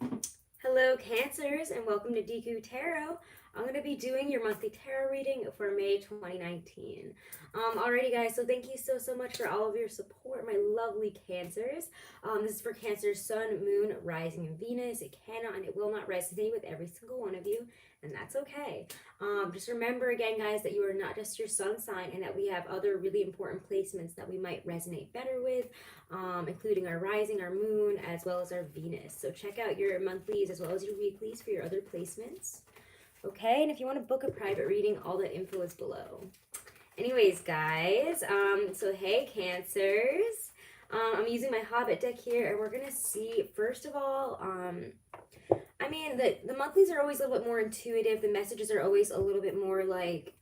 Hello Cancers and welcome to Deku Tarot. I'm going to be doing your monthly tarot reading for May 2019. Alrighty guys, so thank you so much for all of your support, my lovely Cancers. This is for Cancer, Sun, Moon, Rising, and Venus. It cannot and it will not resonate with every single one of you, and that's okay. Just remember again guys that you are not just your sun sign and that we have other really important placements that we might resonate better with, including our rising, our moon, as well as our Venus. So check out your monthlies as well as your weeklies for your other placements. Okay, and if you want to book a private reading, all the info is below. Anyways, guys, so hey, Cancers. I'm using my Hobbit deck here, and we're going to see, first of all, I mean, the monthlies are always a little bit more intuitive. The messages are always a little bit more, like,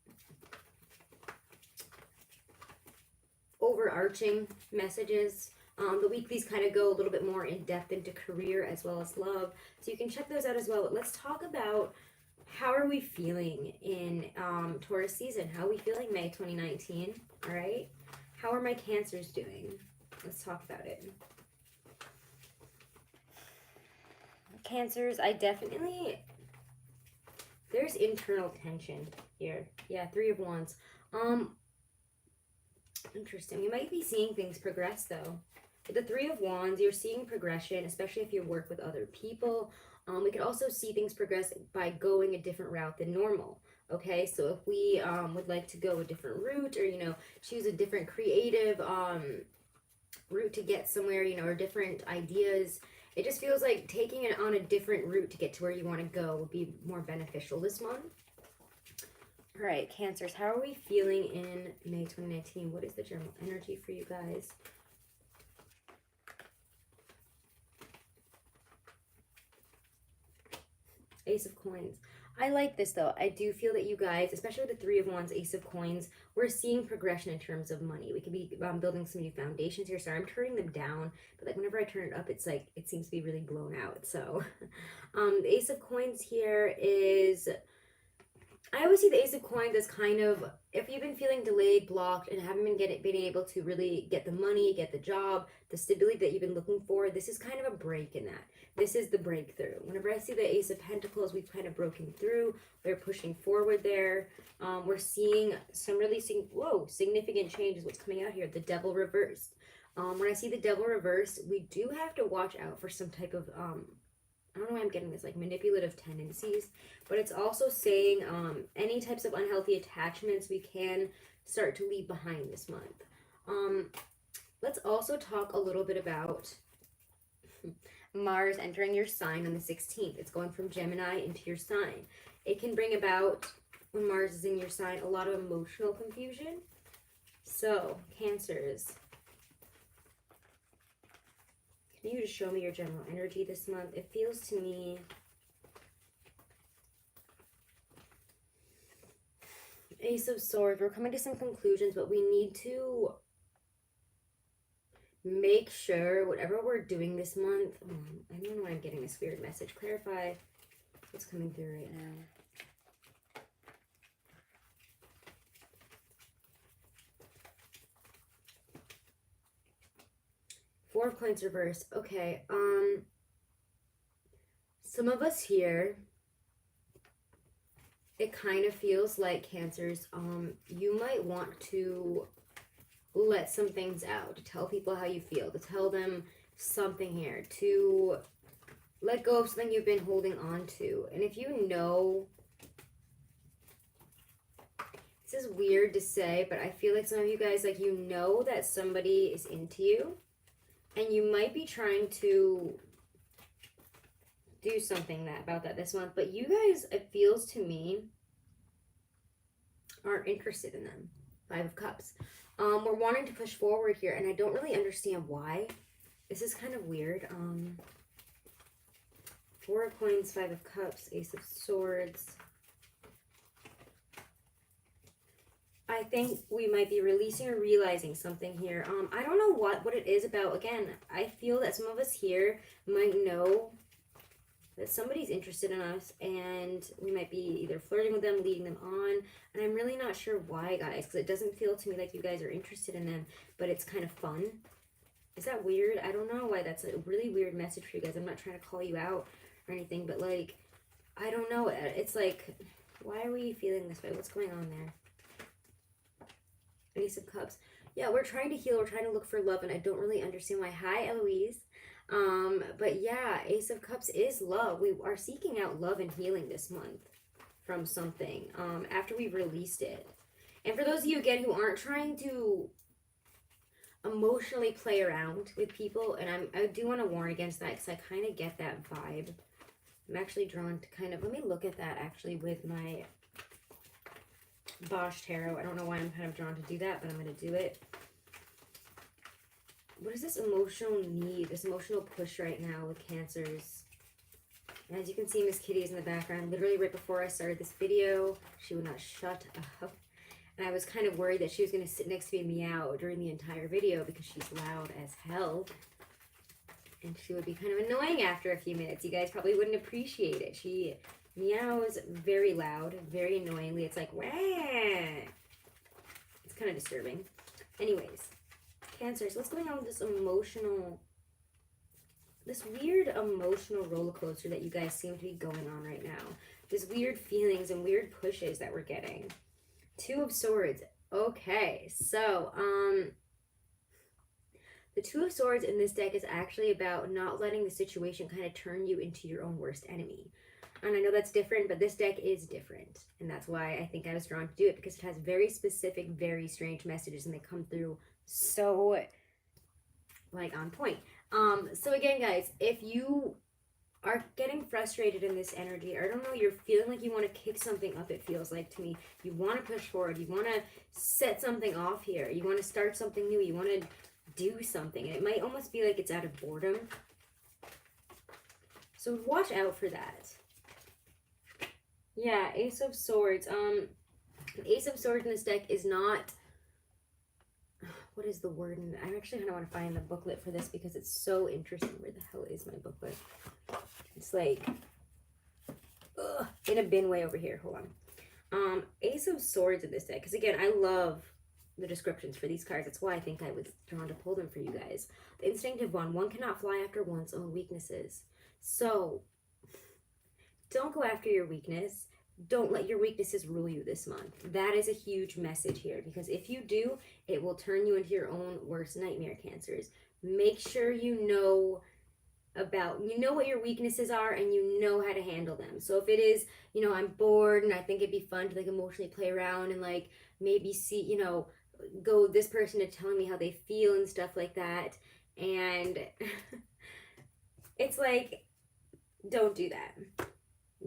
overarching messages. The weeklies kind of go a little bit more in depth into career as well as love. So you can check those out as well. But let's talk about how are we feeling in Taurus season? How are we feeling May 2019? All right. How are my Cancers doing? Let's talk about it. Cancers, I definitely, there's internal tension here. Yeah, Three of Wands. Interesting. You might be seeing things progress though. With the Three of Wands, you're seeing progression, especially if you work with other people. We could also see things progress by going a different route than normal. Okay, so if we would like to go a different route, or choose a different creative route to get somewhere, or different ideas, it just feels like taking it on a different route to get to where you want to go would be more beneficial this month. All right, Cancers, how are we feeling in May 2019? What is the general energy for you guys? Ace of Coins. I like this though. I do feel that you guys, especially with the Three of Wands, Ace of Coins, we're seeing progression in terms of money. We could be building some new foundations here. Sorry, I'm turning them down, but like whenever I turn it up, it's like it seems to be really blown out. So, the Ace of Coins here is, I always see the Ace of Coins as kind of, if you've been feeling delayed, blocked, and haven't been able to really get the money, get the job, the stability that you've been looking for, this is kind of a break in that. This is the breakthrough. Whenever I see the Ace of Pentacles, we've kind of broken through. We're pushing forward there. We're seeing some really significant changes. What's coming out here? The Devil reversed. When I see the Devil reversed, we do have to watch out for some type of I don't know why I'm getting this, like manipulative tendencies, but it's also saying any types of unhealthy attachments we can start to leave behind this month. Let's also talk a little bit about Mars entering your sign on the 16th. It's going from Gemini into your sign. It can bring about, when Mars is in your sign, a lot of emotional confusion. So, Cancers, can you just show me your general energy this month? It feels to me Ace of Swords. We're coming to some conclusions, but we need to make sure whatever we're doing this month, I don't know why I'm getting this weird message. Clarify what's coming through right now. Four of Coins reversed. Okay, some of us here, it kind of feels like Cancers, you might want to let some things out, to tell people how you feel, to tell them something here, to let go of something you've been holding on to. And if you know, this is weird to say, but I feel like some of you guys, like, you know that somebody is into you, and you might be trying to do something about that this month, but you guys, it feels to me, aren't interested in them. Five of Cups. We're wanting to push forward here, and I don't really understand why. This is kind of weird. Four of Coins, Five of Cups, Ace of Swords. I think we might be releasing or realizing something here. I don't know what it is about. Again, I feel that some of us here might know that somebody's interested in us, and we might be either flirting with them, leading them on, and I'm really not sure why, guys, because it doesn't feel to me like you guys are interested in them, but it's kind of fun. Is that weird? I don't know why that's a really weird message for you guys. I'm not trying to call you out or anything, but like, I don't know. It's like, why are we feeling this way? What's going on there? Ace of Cups. Yeah, we're trying to heal. We're trying to look for love, and I don't really understand why. Hi, Eloise. But yeah, Ace of Cups is love. We are seeking out love and healing this month from something after we've released it. And for those of you, again, who aren't trying to emotionally play around with people, and I do want to warn against that because I kind of get that vibe. I'm actually drawn to kind of, let me look at that actually with my Bosch Tarot. I don't know why I'm kind of drawn to do that, but I'm going to do it. What is this emotional need, this emotional push right now with Cancers? And as you can see, Miss Kitty is in the background. Literally right before I started this video, she would not shut up. And I was kind of worried that she was going to sit next to me and meow during the entire video because she's loud as hell. And she would be kind of annoying after a few minutes. You guys probably wouldn't appreciate it. She meows very loud, very annoyingly. It's like, wah! It's kind of disturbing. Anyways, Cancers, what's going on with this emotional, this weird emotional roller coaster that you guys seem to be going on right now? These weird feelings and weird pushes that we're getting. Two of Swords. Okay, so, the Two of Swords in this deck is actually about not letting the situation kind of turn you into your own worst enemy. And I know that's different, but this deck is different. And that's why I think I was drawn to do it, because it has very specific, very strange messages, and they come through so, like, on point. So again, guys, if you are getting frustrated in this energy, or I don't know, you're feeling like you want to kick something up, it feels like to me. You want to push forward. You want to set something off here. You want to start something new. You want to do something. And it might almost be like it's out of boredom. So watch out for that. Yeah, Ace of Swords. Ace of Swords in this deck is not... What is the word? I actually kind of want to find the booklet for this because it's so interesting. Where the hell is my booklet? It's like... Ugh, in a bin way over here. Hold on. Ace of Swords in this deck. Because again, I love the descriptions for these cards. That's why I think I was drawn to pull them for you guys. The Instinctive One. One cannot fly after one's own weaknesses. So... don't go after your weakness. Don't let your weaknesses rule you this month. That is a huge message here, because if you do, it will turn you into your own worst nightmare, Cancers. Make sure you know what your weaknesses are, and you know how to handle them. So if it is, I'm bored and I think it'd be fun to like emotionally play around and like maybe see, go this person to telling me how they feel and stuff like that. And it's like, don't do that.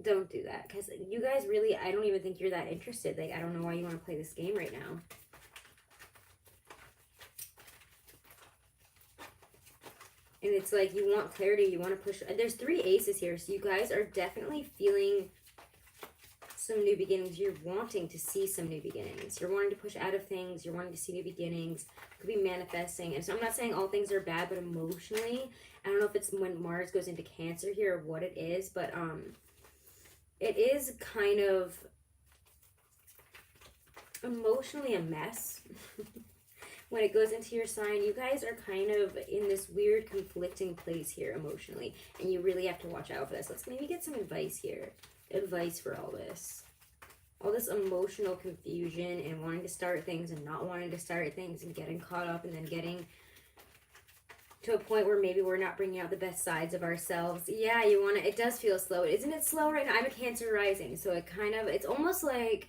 Don't do that, because you guys really, I don't even think you're that interested. Like, I don't know why you want to play this game right now. And it's like, you want clarity, you want to push. There's 3 aces here, so you guys are definitely feeling some new beginnings. You're wanting to see some new beginnings. You're wanting to push out of things. You're wanting to see new beginnings. Could be manifesting. And so I'm not saying all things are bad, but emotionally, I don't know if it's when Mars goes into Cancer here or what it is, but it is kind of emotionally a mess. When it goes into your sign, you guys are kind of in this weird conflicting place here emotionally, and you really have to watch out for this. Let's maybe get some advice here. Advice for all this emotional confusion and wanting to start things and not wanting to start things and getting caught up and then getting to a point where maybe we're not bringing out the best sides of ourselves. Yeah, it does feel slow. Isn't it slow right now? I'm a Cancer rising, so it's almost like,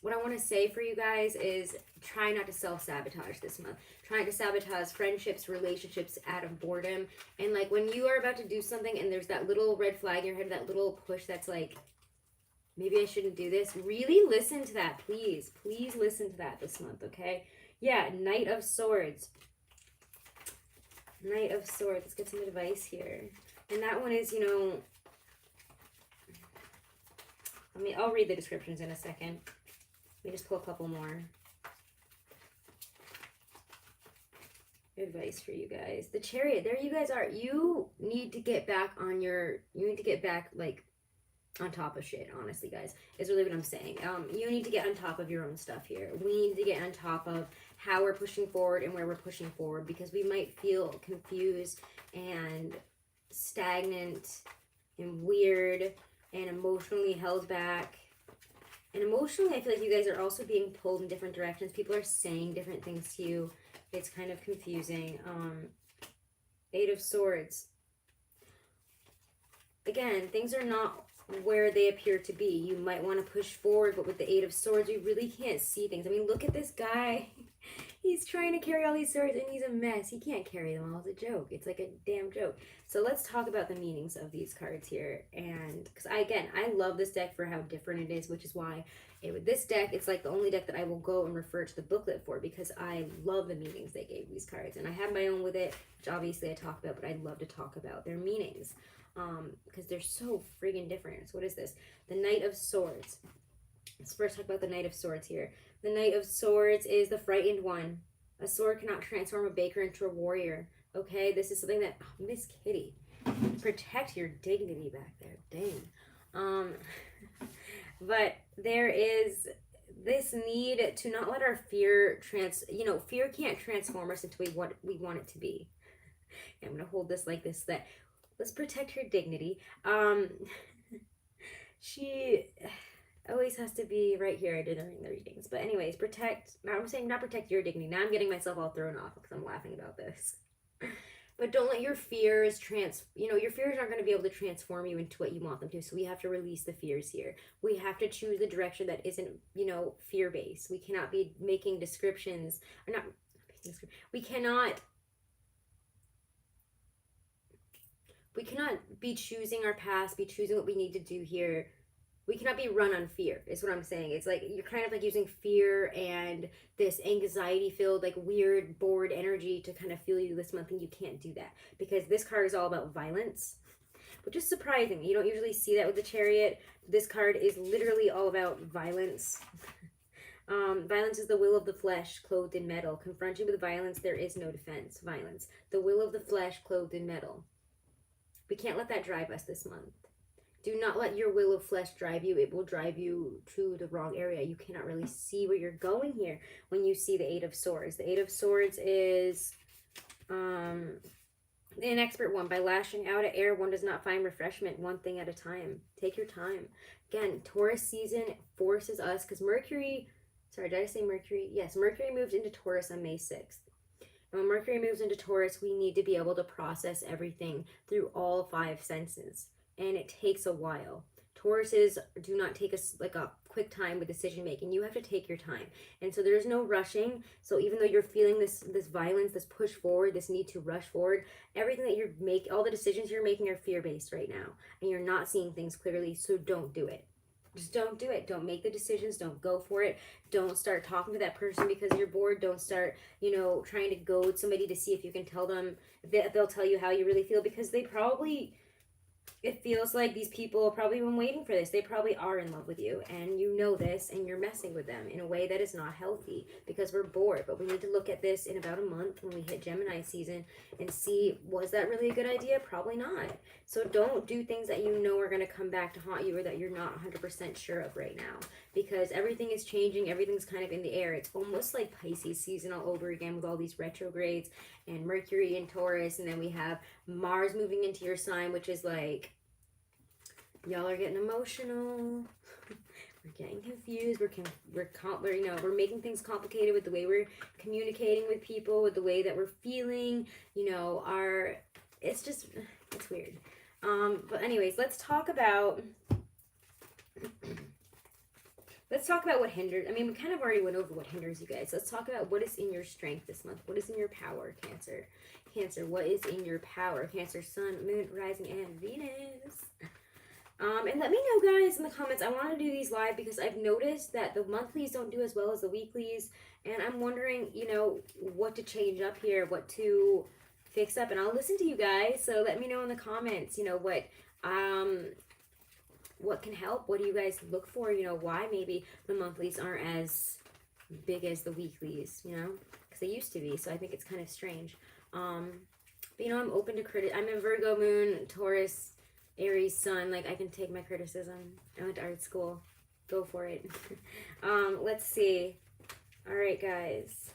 what I want to say for you guys is try not to self-sabotage this month. Try not to sabotage friendships, relationships out of boredom. And like when you are about to do something and there's that little red flag in your head, that little push that's like, maybe I shouldn't do this. Really listen to that, please. Please listen to that this month, okay? Yeah, Knight of Swords. Knight of Swords. Let's get some advice here. And that one is, I'll read the descriptions in a second. Let me just pull a couple more. Advice for you guys. The Chariot. There you guys are. You need to get back like, on top of shit, honestly, guys, is really what I'm saying. You need to get on top of your own stuff here. We need to get on top of how we're pushing forward and where we're pushing forward, because we might feel confused and stagnant and weird and emotionally held back. And emotionally, I feel like you guys are also being pulled in different directions. People are saying different things to you. It's kind of confusing. Eight of Swords. Again, things are not where they appear to be. You might want to push forward, but with the Eight of Swords, you really can't see things. I mean, look at this guy. He's trying to carry all these swords, and he's a mess. He can't carry them all. It's a joke. It's like a damn joke. So let's talk about the meanings of these cards here. And because I love this deck for how different it is, which is why with this deck, it's like the only deck that I will go and refer to the booklet for, because I love the meanings they gave these cards. And I have my own with it, which obviously I talk about, but I love to talk about their meanings. Because they're so friggin' different. So what is this? The Knight of Swords. Let's first talk about the Knight of Swords here. The Knight of Swords is the frightened one. A sword cannot transform a baker into a warrior. Okay, this is something that, oh, Miss Kitty, protect your dignity back there. Dang. But there is this need to not let our fear fear can't transform us into what we want it to be. I'm gonna hold this like this, that let's protect her dignity. She always has to be right here during the readings. But anyways, I'm saying not protect your dignity. Now I'm getting myself all thrown off because I'm laughing about this. But don't let your fears your fears aren't going to be able to transform you into what you want them to. So we have to release the fears here. We have to choose the direction that isn't, fear-based. We cannot be making descriptions, or not, we cannot be choosing our past, be choosing what we need to do here. We cannot be run on fear, is what I'm saying. It's like you're kind of like using fear and this anxiety-filled, like weird, bored energy to kind of fuel you this month, and you can't do that because this card is all about violence, which is surprising. You don't usually see that with the Chariot. This card is literally all about violence. Violence is the will of the flesh clothed in metal. Confronted with violence, there is no defense. Violence, the will of the flesh clothed in metal. We can't let that drive us this month. Do not let your will of flesh drive you. It will drive you to the wrong area. You cannot really see where you're going here when you see the Eight of Swords. The Eight of Swords is an expert one. By lashing out at air, one does not find refreshment, one thing at a time. Take your time. Again, Taurus season forces us, because Mercury, sorry, did I say Mercury? Yes, Mercury moves into Taurus on May 6th. And when Mercury moves into Taurus, we need to be able to process everything through all 5 senses. And it takes a while. Tauruses do not take us like a quick time with decision making. You have to take your time. And so there's no rushing. So even though you're feeling this violence, this push forward, this need to rush forward, everything that you're making, all the decisions you're making are fear-based right now. And you're not seeing things clearly, so don't do it. Just don't do it. Don't make the decisions. Don't go for it. Don't start talking to that person because you're bored. Don't start, trying to goad somebody to see if you can tell them, if they'll tell you how you really feel, because they probably, it feels like these people have probably been waiting for this. They probably are in love with you, and you know this, and you're messing with them in a way that is not healthy because we're bored. But we need to look at this in about a month when we hit Gemini season and see, was that really a good idea? Probably not. So don't do things that you know are going to come back to haunt you, or that you're not 100% sure of right now, because everything is changing. Everything's kind of in the air. It's almost like Pisces season all over again with all these retrogrades and Mercury in Taurus, and then we have Mars moving into your sign, which is like, y'all are getting emotional. We're getting confused. We're making things complicated with the way we're communicating with people, with the way that we're feeling. It's weird. But anyways, let's talk about what hinders. I mean, we kind of already went over what hinders you guys. Let's talk about what is in your strength this month. What is in your power, Cancer? Cancer, what is in your power? Cancer, Sun, Moon, Rising, and Venus. And let me know, guys, in the comments. I want to do these live because I've noticed that the monthlies don't do as well as the weeklies. And I'm wondering, what to change up here, what to fix up. And I'll listen to you guys. So let me know in the comments, what can help. What do you guys look for? Why maybe the monthlies aren't as big as the weeklies, because they used to be. So I think it's kind of strange. But I'm open to I'm a Virgo moon, Taurus Aries sun, like I can take my criticism. I went to art school. Go for it. Let's see. All right, guys.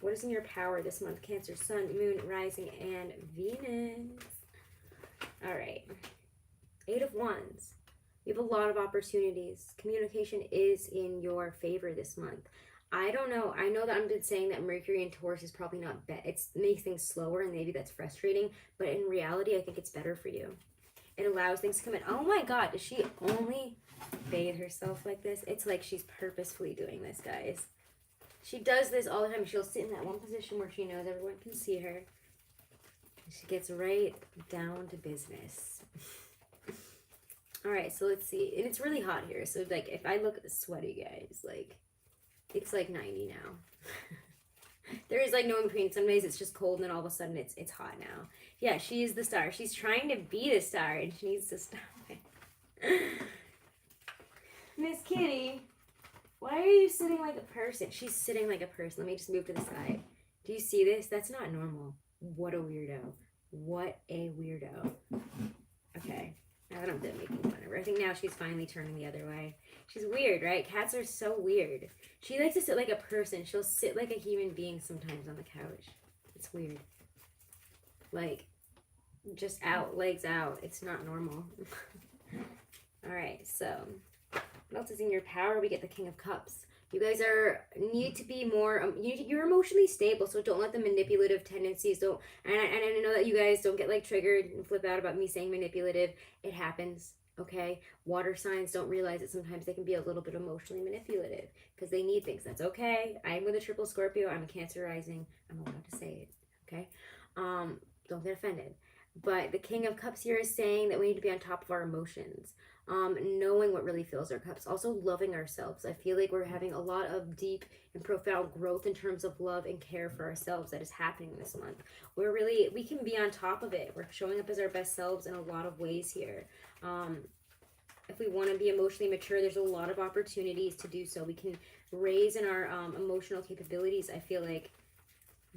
What is in your power this month? Cancer, sun, moon, rising, and Venus. All right. 8 of Wands. You have a lot of opportunities. Communication is in your favor this month. I don't know. I know that I'm just saying that Mercury in Taurus is probably not bad. It makes things slower, and maybe that's frustrating. But in reality, I think it's better for you. It allows things to come in. Oh my God, does she only bathe herself like this? It's like she's purposefully doing this, guys. She does this all the time. She'll sit in that one position where she knows everyone can see her. She gets right down to business. All right, so let's see. And it's really hot here. So like if I look sweaty, guys, like it's like 90 now. There is like no in between. Some days it's just cold and then all of a sudden it's hot now. Yeah, she is the star. She's trying to be the star and she needs to stop it. Miss Kitty, why are you sitting like a person? She's sitting like a person. Let me just move to the side. Do you see this? That's not normal. What a weirdo. What a weirdo. Okay. Now that I'm done making fun of her. I think now she's finally turning the other way. She's weird, right? Cats are so weird. She likes to sit like a person. She'll sit like a human being sometimes on the couch. It's weird. Like, just out, legs out. It's not normal. Alright, so what else is in your power? We get the King of Cups. You guys need to be more, you're emotionally stable, so don't let the manipulative tendencies, and I know that you guys don't get like triggered and flip out about me saying manipulative. It happens, okay? Water signs don't realize that sometimes they can be a little bit emotionally manipulative because they need things. That's okay. I'm with a triple Scorpio. I'm a Cancer rising. I'm allowed to say it, okay? Don't get offended. But the King of Cups here is saying that we need to be on top of our emotions. Knowing what really fills our cups. Also loving ourselves. I feel like we're having a lot of deep and profound growth in terms of love and care for ourselves that is happening this month. We can be on top of it. We're showing up as our best selves in a lot of ways here. If we want to be emotionally mature, there's a lot of opportunities to do so. We can raise in our emotional capabilities, I feel like,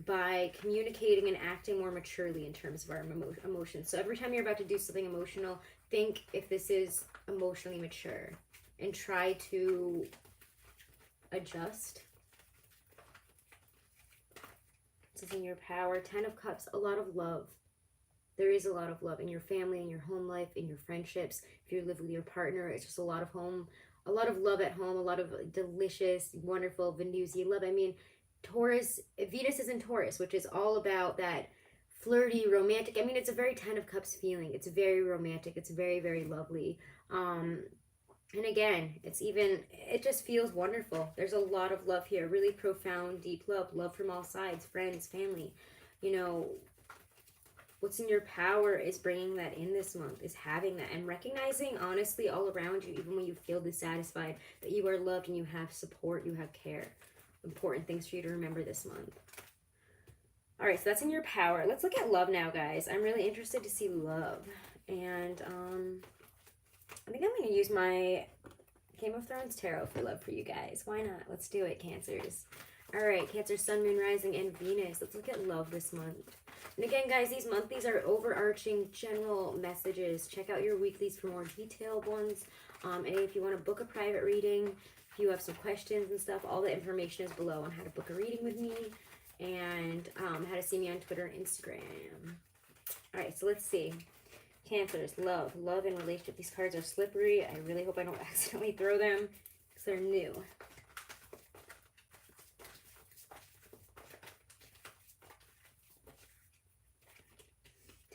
by communicating and acting more maturely in terms of our emotions. So every time you're about to do something emotional, think if this is emotionally mature and try to adjust. This is in your power. 10 of Cups, a lot of love. There is a lot of love in your family, in your home life, in your friendships. If you live with your partner, it's just a lot of love at home, a lot of delicious, wonderful Venusian love. I mean, Taurus, Venus is in Taurus, which is all about that flirty, romantic. I mean, it's a very 10 of Cups feeling. It's very romantic. It's very, very lovely. And again, it just feels wonderful. There's a lot of love here. Really profound, deep love from all sides, friends, family. You know, what's in your power is bringing that in this month, is having that and recognizing honestly all around you, even when you feel dissatisfied, that you are loved and you have support, you have care. Important things for you to remember this month. All right, so that's in your power. Let's look at love now, guys. I'm really interested to see love. And I think I'm going to use my Game of Thrones tarot for love for you guys. Why not? Let's do it, Cancers. All right, Cancer, Sun, Moon, Rising, and Venus. Let's look at love this month. And again, guys, these are overarching general messages. Check out your weeklies for more detailed ones. And if you want to book a private reading, if you have some questions and stuff, all the information is below on how to book a reading with me and how to see me on Twitter and Instagram. All right, so let's see. Cancers, love and relationship. These cards are slippery. I really hope I don't accidentally throw them because they're new.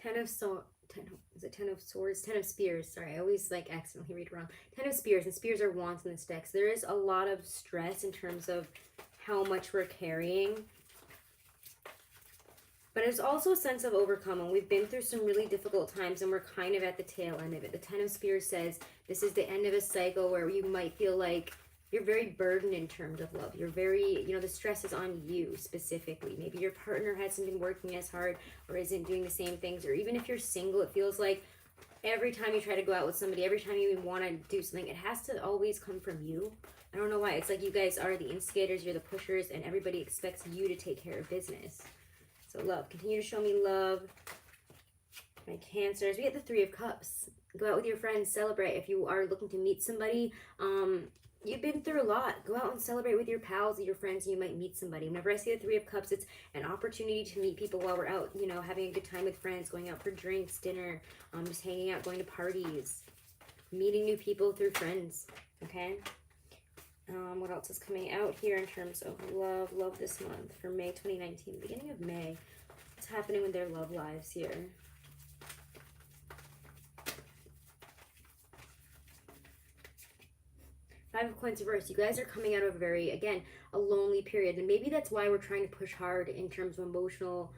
Ten of Swords? 10 of Spears. Sorry, I always like accidentally read wrong. 10 of Spears, and Spears are wands in this deck. So there is a lot of stress in terms of how much we're carrying. But there's also a sense of overcoming. We've been through some really difficult times and we're kind of at the tail end of it. The 10 of Spears says this is the end of a cycle where you might feel like you're very burdened in terms of love. You're very, the stress is on you specifically. Maybe your partner hasn't been working as hard or isn't doing the same things. Or even if you're single, it feels like every time you try to go out with somebody, every time you want to do something, it has to always come from you. I don't know why. It's like you guys are the instigators, you're the pushers, and everybody expects you to take care of business. So love, continue to show me love. My Cancers, we get the 3 of Cups. Go out with your friends, celebrate. If you are looking to meet somebody, you've been through a lot. Go out and celebrate with your pals and your friends. You might meet somebody. Whenever I see the Three of Cups, it's an opportunity to meet people while we're out, you know, having a good time with friends, going out for drinks, dinner, just hanging out, going to parties, meeting new people through friends, okay? What else is coming out here in terms of love? Love this month for May 2019, beginning of May. What's happening with their love lives here? Five of Coins reversed. You guys are coming out of a very, again, a lonely period. And maybe that's why we're trying to push hard in terms of emotional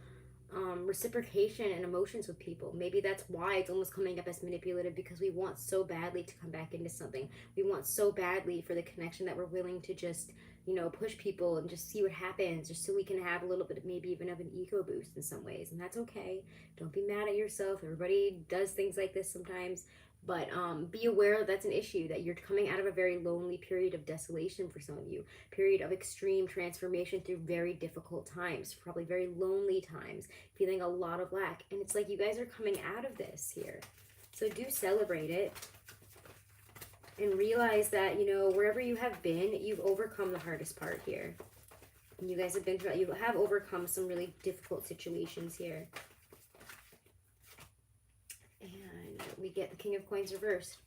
reciprocation and emotions with people. Maybe that's why it's almost coming up as manipulative, because we want so badly to come back into something. We want so badly for the connection that we're willing to just, you know, push people and just see what happens, just so we can have a little bit of maybe even of an ego boost in some ways. And that's okay. Don't be mad at yourself. Everybody does things like this sometimes. But be aware that's an issue, that you're coming out of a very lonely period of desolation for some of you, period of extreme transformation through very difficult times, probably very lonely times, feeling a lot of lack. And it's like you guys are coming out of this here. So do celebrate it and realize that, you know, wherever you have been, you've overcome the hardest part here. And you guys have been through, you have overcome some really difficult situations here. And we get the King of Coins reversed.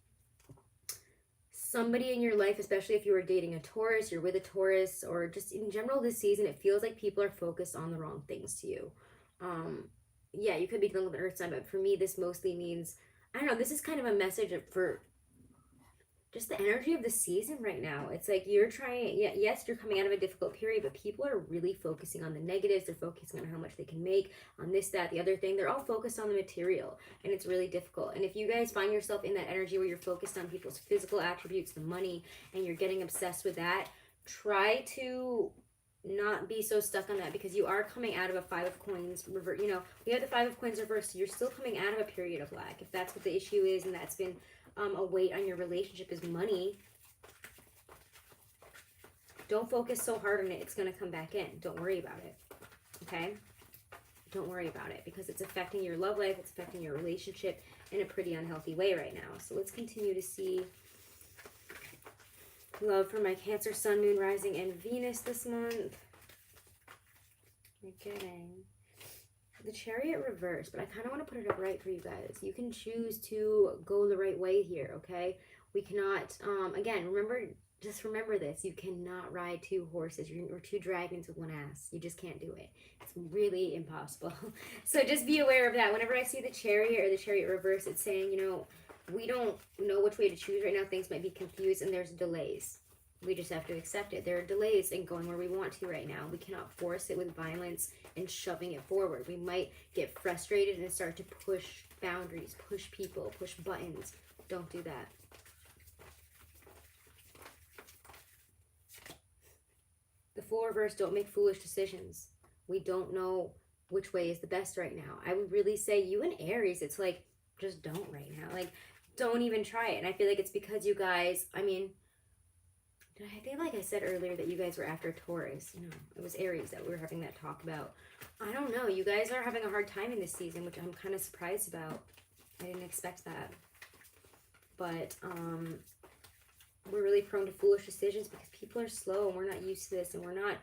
Somebody in your life, especially if you were dating a Taurus, you're with a Taurus, or just in general this season, it feels like people are focused on the wrong things to you. Yeah, you could be dealing with an earth sign, but for me, this mostly means, I don't know, this is kind of a message for just the energy of the season right now. It's like you're trying, yes, you're coming out of a difficult period, but people are really focusing on the negatives. They're focusing on how much they can make, on this, that, the other thing. They're all focused on the material, and it's really difficult. And if you guys find yourself in that energy where you're focused on people's physical attributes, the money, and you're getting obsessed with that, try to not be so stuck on that, because you are coming out of a Five of Coins reverse. You know, we have the Five of Coins reversed, so you're still coming out of a period of lack. If that's what the issue is, and that's been a weight on your relationship is money, don't focus so hard on it. It's going to come back in. Don't worry about it. Okay? Don't worry about it, because it's affecting your love life. It's affecting your relationship in a pretty unhealthy way right now. So let's continue to see love for my Cancer, Sun, Moon, Rising, and Venus this month. We're getting the Chariot reverse, but I kind of want to put it up right for you guys. You can choose to go the right way here, okay? We cannot, again, just remember this. You cannot ride two horses or two dragons with one ass. You just can't do it. It's really impossible. So just be aware of that. Whenever I see the Chariot or the Chariot reverse, it's saying, you know, we don't know which way to choose right now. Things might be confused, and there's delays. We just have to accept it. There are delays in going where we want to right now. We cannot force it with violence and shoving it forward. We might get frustrated and start to push boundaries, push people, push buttons. Don't do that. The Fool reverse, don't make foolish decisions. We don't know which way is the best right now. I would really say you and Aries, it's like, just don't right now. Like, don't even try it. And I feel like it's because you guys, I mean, I think like I said earlier that you guys were after Taurus. No, it was Aries that we were having that talk about. I don't know. You guys are having a hard time in this season, which I'm kind of surprised about. I didn't expect that. But we're really prone to foolish decisions because people are slow and we're not used to this, and we're not,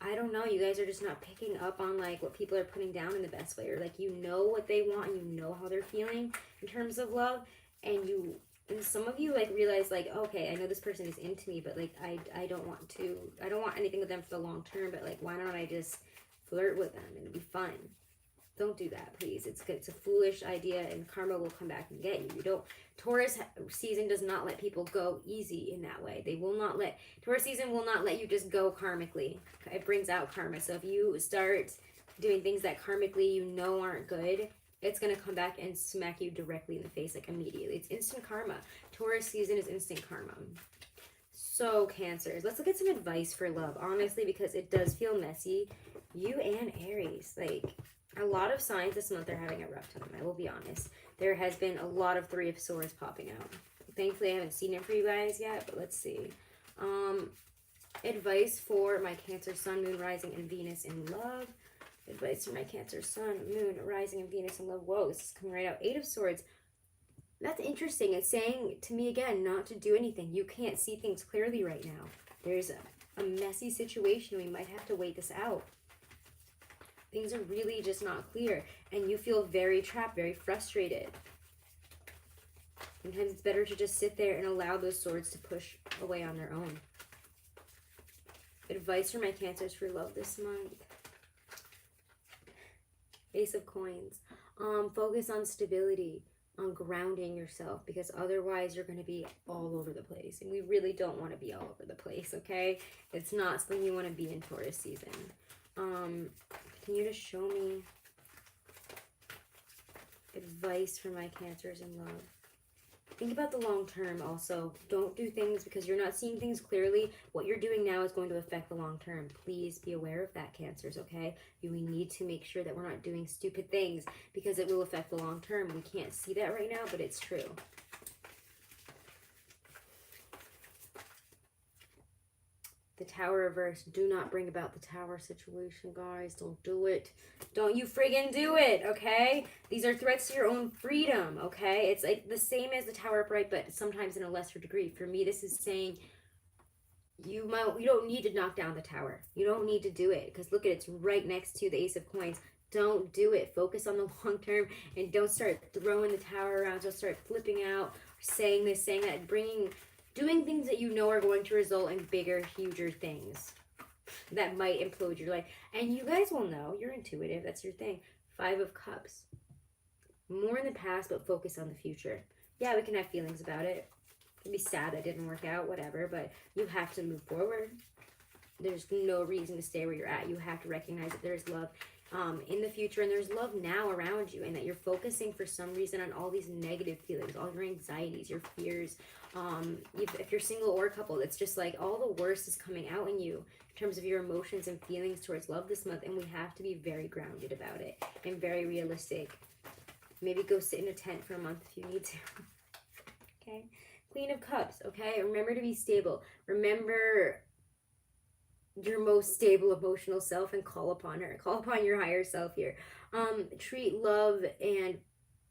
I don't know, you guys are just not picking up on like what people are putting down in the best way, or like you know what they want and you know how they're feeling in terms of love, and some of you like realize like, okay, I know this person is into me, but like I don't want anything with them for the long term, but like why don't I just flirt with them and be fun? Don't do that, please. It's a foolish idea, and karma will come back and get you. Taurus season does not let people go easy in that way. Taurus season will not let you just go karmically. It brings out karma. So if you start doing things that karmically you know aren't good, it's going to come back and smack you directly in the face, like immediately. It's instant karma. Taurus season is instant karma. So Cancers, let's look at some advice for love, honestly, because it does feel messy. You and Aries, like a lot of signs this month are having a rough time, I will be honest. There has been a lot of Three of Swords popping out. Thankfully, I haven't seen it for you guys yet, but let's see. Advice for my Cancer, Sun, Moon, Rising, and Venus in love. Advice for my Cancer, Sun, Moon, Rising, and Venus in love. Whoa, this is coming right out. Eight of Swords. That's interesting. It's saying to me again not to do anything. You can't see things clearly right now. There's a messy situation. We might have to wait this out. Things are really just not clear. And you feel very trapped, very frustrated. Sometimes it's better to just sit there and allow those swords to push away on their own. Advice for my Cancers for love this month. Ace of Coins. Focus on stability, on grounding yourself, because otherwise you're going to be all over the place. And we really don't want to be all over the place, okay? It's not something you want to be in Taurus season. Continue to show me advice for my Cancers in love. Think about the long term also. Don't do things because you're not seeing things clearly. What you're doing now is going to affect the long term. Please be aware of that, Cancers, okay? We need to make sure that we're not doing stupid things because it will affect the long term. We can't see that right now, but it's true. The Tower reverse. Do not bring about the Tower situation, guys. Don't do it. Don't you friggin' do it, okay? These are threats to your own freedom, okay? It's like the same as the Tower upright, but sometimes in a lesser degree. For me, this is saying you don't need to knock down the Tower. You don't need to do it because look at it, it's right next to the Ace of Coins. Don't do it. Focus on the long term and don't start throwing the Tower around. Don't start flipping out, saying this, saying that, doing things that you know are going to result in bigger, huger things that might implode your life. And you guys will know. You're intuitive. That's your thing. 5 of Cups. More in the past, but focus on the future. Yeah, we can have feelings about it. It can be sad that didn't work out, whatever. But you have to move forward. There's no reason to stay where you're at. You have to recognize that there's love in the future, and there's love now around you, and that you're focusing for some reason on all these negative feelings, all your anxieties, your fears. If you're single or coupled, it's just like all the worst is coming out in you in terms of your emotions and feelings towards love this month, and we have to be very grounded about it and very realistic. Maybe go sit in a tent for a month if you need to. Okay? Queen of Cups, okay? Remember to be stable. Remember your most stable emotional self and call upon her. Call upon your higher self here. Treat love and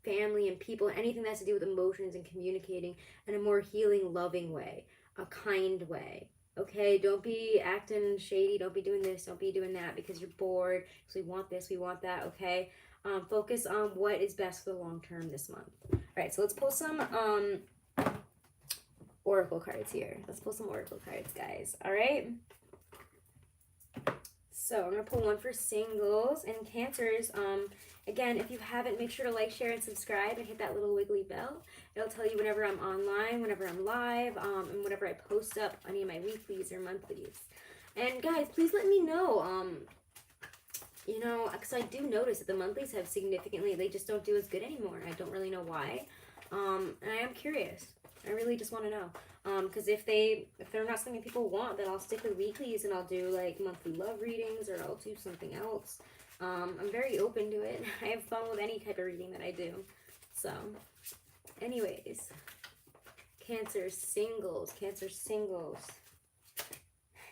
family and people, anything that has to do with emotions and communicating in a more healing, loving way, a kind way. Okay, don't be acting shady. Don't be doing this. Don't be doing that because you're bored. So we want this, we want that. Okay, focus on what is best for the long term this month. All right, so let's pull some oracle cards here. Let's pull some oracle cards, guys. All right. So I'm going to pull one for singles and Cancers. Again, if you haven't, make sure to like, share, and subscribe and hit that little wiggly bell. It'll tell you whenever I'm online, whenever I'm live, and whenever I post up any of my weeklies or monthlies. And guys, please let me know, you know, because I do notice that the monthlies have significantly, they just don't do as good anymore. I don't really know why. And I am curious. I really just want to know. Because if they're not something people want, then I'll stick with weeklies and I'll do like monthly love readings or I'll do something else. I'm very open to it. I have fun with any type of reading that I do. So, anyways, Cancer singles.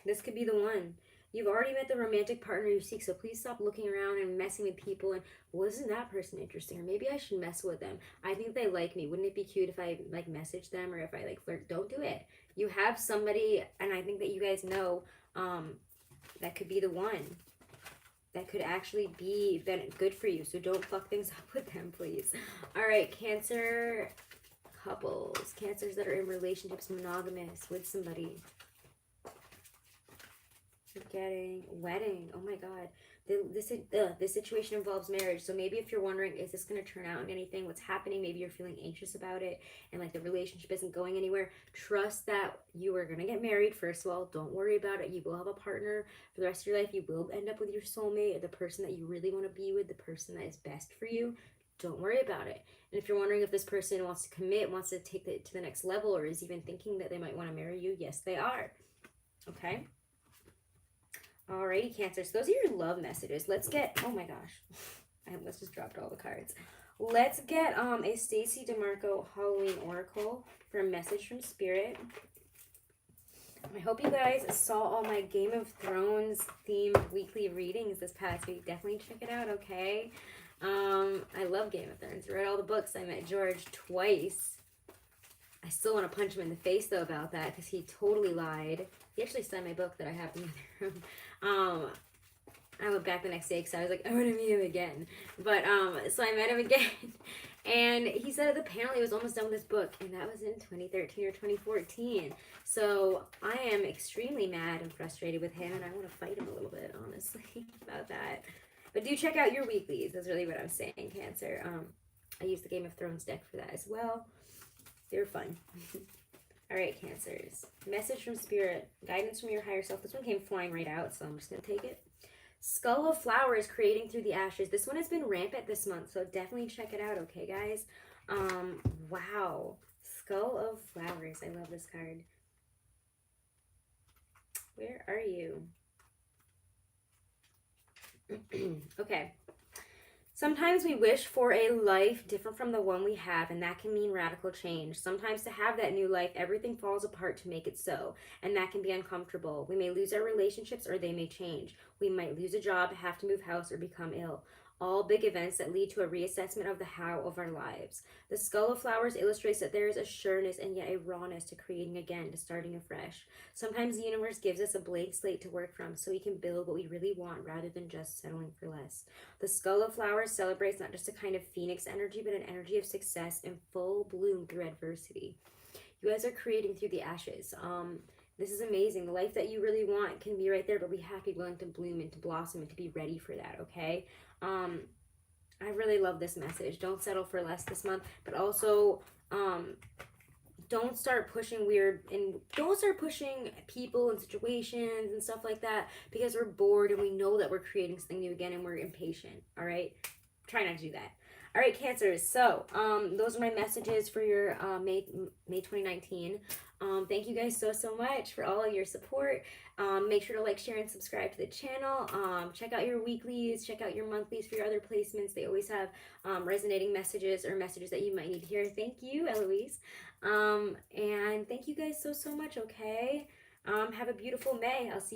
This could be the one. You've already met the romantic partner you seek, so please stop looking around and messing with people and, well, isn't that person interesting? Or maybe I should mess with them. I think they like me. Wouldn't it be cute if I, like, message them or if I, like, flirt? Don't do it. You have somebody, and I think that you guys know that could be the one. That could actually be good for you, so don't fuck things up with them, please. All right, Cancer couples. Cancers that are in relationships, monogamous, with somebody. Getting wedding. Oh my god, this situation involves marriage. So maybe if you're wondering, is this going to turn out in anything, what's happening, maybe you're feeling anxious about it and like the relationship isn't going anywhere, trust that you are going to get married. First of all, don't worry about it. You will have a partner for the rest of your life. You will end up with your soulmate, the person that you really want to be with, the person that is best for you. Don't worry about it. And if you're wondering if this person wants to commit, wants to take it to the next level, or is even thinking that they might want to marry you, yes they are. Okay. Alrighty, Cancer. So those are your love messages. Let's get, oh my gosh. I almost just dropped all the cards. Let's get a Stacey DeMarco Halloween Oracle for a message from Spirit. I hope you guys saw all my Game of Thrones themed weekly readings this past week. Definitely check it out, okay? I love Game of Thrones. I read all the books. I met George twice. I still want to punch him in the face though about that because he totally lied. He actually signed my book that I have in the other room. I went back the next day because I was like, I want to meet him again. But so I met him again, and he said that apparently he was almost done with his book, and that was in 2013 or 2014. So I am extremely mad and frustrated with him, and I want to fight him a little bit, honestly, about that. But do check out your weeklies. That's really what I'm saying, Cancer. I use the Game of Thrones deck for that as well. They're fun. All right, Cancers. Message from Spirit. Guidance from your higher self. This one came flying right out, so I'm just going to take it. Skull of Flowers, creating through the ashes. This one has been rampant this month, so definitely check it out, okay, guys? Wow. Skull of Flowers. I love this card. Where are you? Okay. Sometimes we wish for a life different from the one we have, and that can mean radical change. Sometimes to have that new life, everything falls apart to make it so, and that can be uncomfortable. We may lose our relationships or they may change. We might lose a job, have to move house, or become ill. All big events that lead to a reassessment of the how of our lives. The Skull of Flowers illustrates that there is a sureness and yet a rawness to creating again, to starting afresh. Sometimes the universe gives us a blank slate to work from so we can build what we really want rather than just settling for less. The Skull of Flowers celebrates not just a kind of phoenix energy, but an energy of success and full bloom through adversity. You guys are creating through the ashes. This is amazing. The life that you really want can be right there, but we have to be willing to bloom and to blossom and to be ready for that, okay? I really love this message. Don't settle for less this month, but also don't start pushing don't start pushing people and situations and stuff like that because we're bored and we know that we're creating something new again and we're impatient, all right? Try not to do that. All right, Cancers. So, those are my messages for your May 2019. Thank you guys so much for all of your support. Make sure to like, share, and subscribe to the channel. Check out your weeklies. Check out your monthlies for your other placements. They always have resonating messages or messages that you might need to hear. Thank you, Eloise. And thank you guys so much, okay? Have a beautiful May. I'll see you